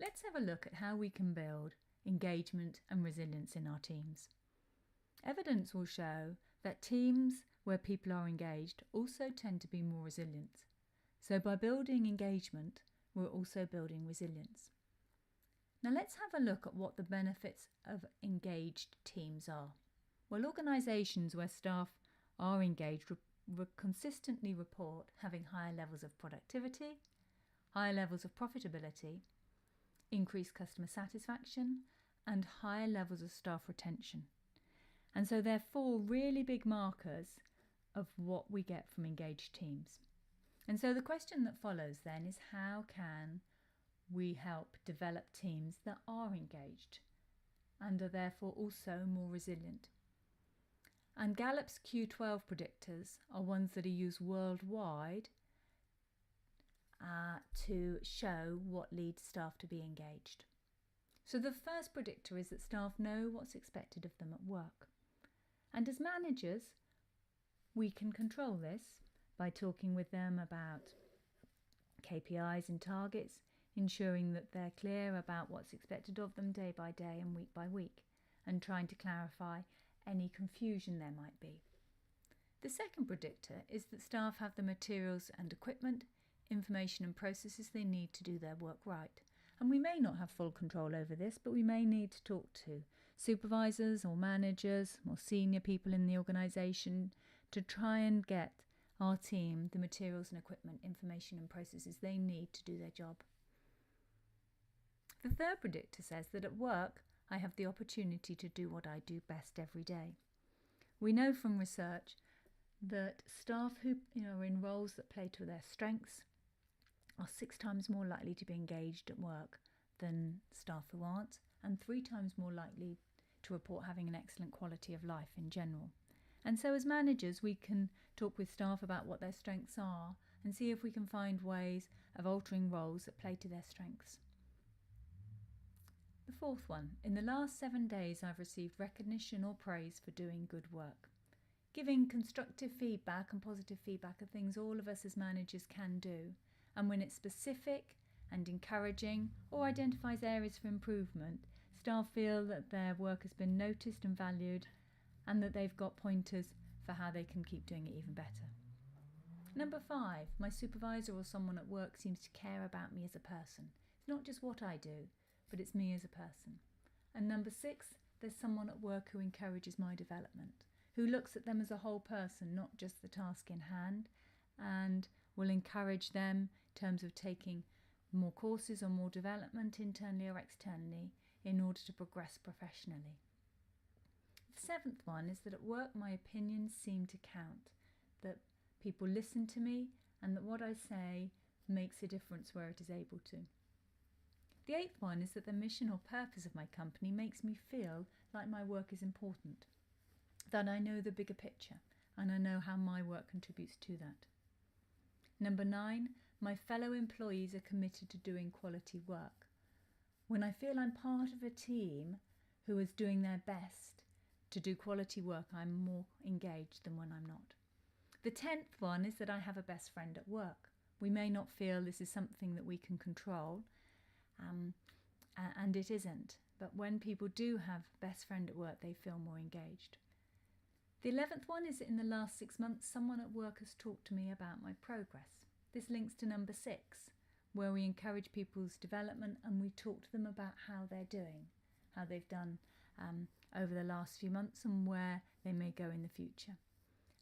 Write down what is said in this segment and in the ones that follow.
Let's have a look at how we can build engagement and resilience in our teams. Evidence will show that teams where people are engaged also tend to be more resilient. So by building engagement, we're also building resilience. Now let's have a look at what the benefits of engaged teams are. Well, organisations where staff are engaged consistently report having higher levels of productivity, higher levels of profitability, increased customer satisfaction, and higher levels of staff retention. And so they're 4 really big markers of what we get from engaged teams. And so the question that follows then is, how can we help develop teams that are engaged and are therefore also more resilient? And Gallup's Q12 predictors are ones that are used worldwide to show what leads staff to be engaged. So the first predictor is that staff know what's expected of them at work. And as managers, we can control this by talking with them about KPIs and targets, ensuring that they're clear about what's expected of them day by day and week by week, and trying to clarify any confusion there might be. The second predictor is that staff have the materials and equipment, information and processes they need to do their work right. And we may not have full control over this, but we may need to talk to supervisors or managers, more senior people in the organisation, to try and get our team the materials and equipment, information and processes they need to do their job. The third predictor says that at work, I have the opportunity to do what I do best every day. We know from research that staff who are in roles that play to their strengths are 6 times more likely to be engaged at work than staff who aren't, and 3 times more likely to report having an excellent quality of life in general. And so as managers, we can talk with staff about what their strengths are and see if we can find ways of altering roles that play to their strengths. The fourth one, in the last 7 days I've received recognition or praise for doing good work. Giving constructive feedback and positive feedback are things all of us as managers can do. And when it's specific and encouraging or identifies areas for improvement, staff feel that their work has been noticed and valued and that they've got pointers for how they can keep doing it even better. Number 5, my supervisor or someone at work seems to care about me as a person. It's not just what I do, but it's me as a person. And number 6, there's someone at work who encourages my development, who looks at them as a whole person, not just the task in hand, and will encourage them in terms of taking more courses or more development internally or externally in order to progress professionally. The 7th one is that at work my opinions seem to count, that people listen to me and that what I say makes a difference where it is able to. The 8th one is that the mission or purpose of my company makes me feel like my work is important, that I know the bigger picture and I know how my work contributes to that. Number 9, my fellow employees are committed to doing quality work. When I feel I'm part of a team who is doing their best to do quality work, I'm more engaged than when I'm not. The 10th one is that I have a best friend at work. We may not feel this is something that we can control, and it isn't. But when people do have a best friend at work, they feel more engaged. The 11th one is that in the last 6 months, someone at work has talked to me about my progress. This links to number 6, where we encourage people's development and we talk to them about how they're doing, how they've done over the last few months and where they may go in the future.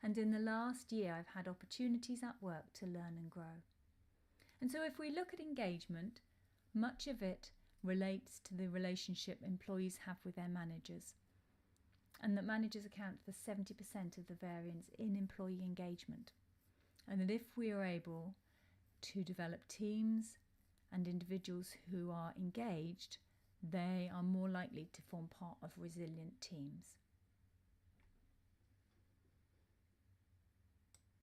And in the last year, I've had opportunities at work to learn and grow. And so if we look at engagement, much of it relates to the relationship employees have with their managers, and that managers account for 70% of the variance in employee engagement. And that if we are able to develop teams and individuals who are engaged, they are more likely to form part of resilient teams.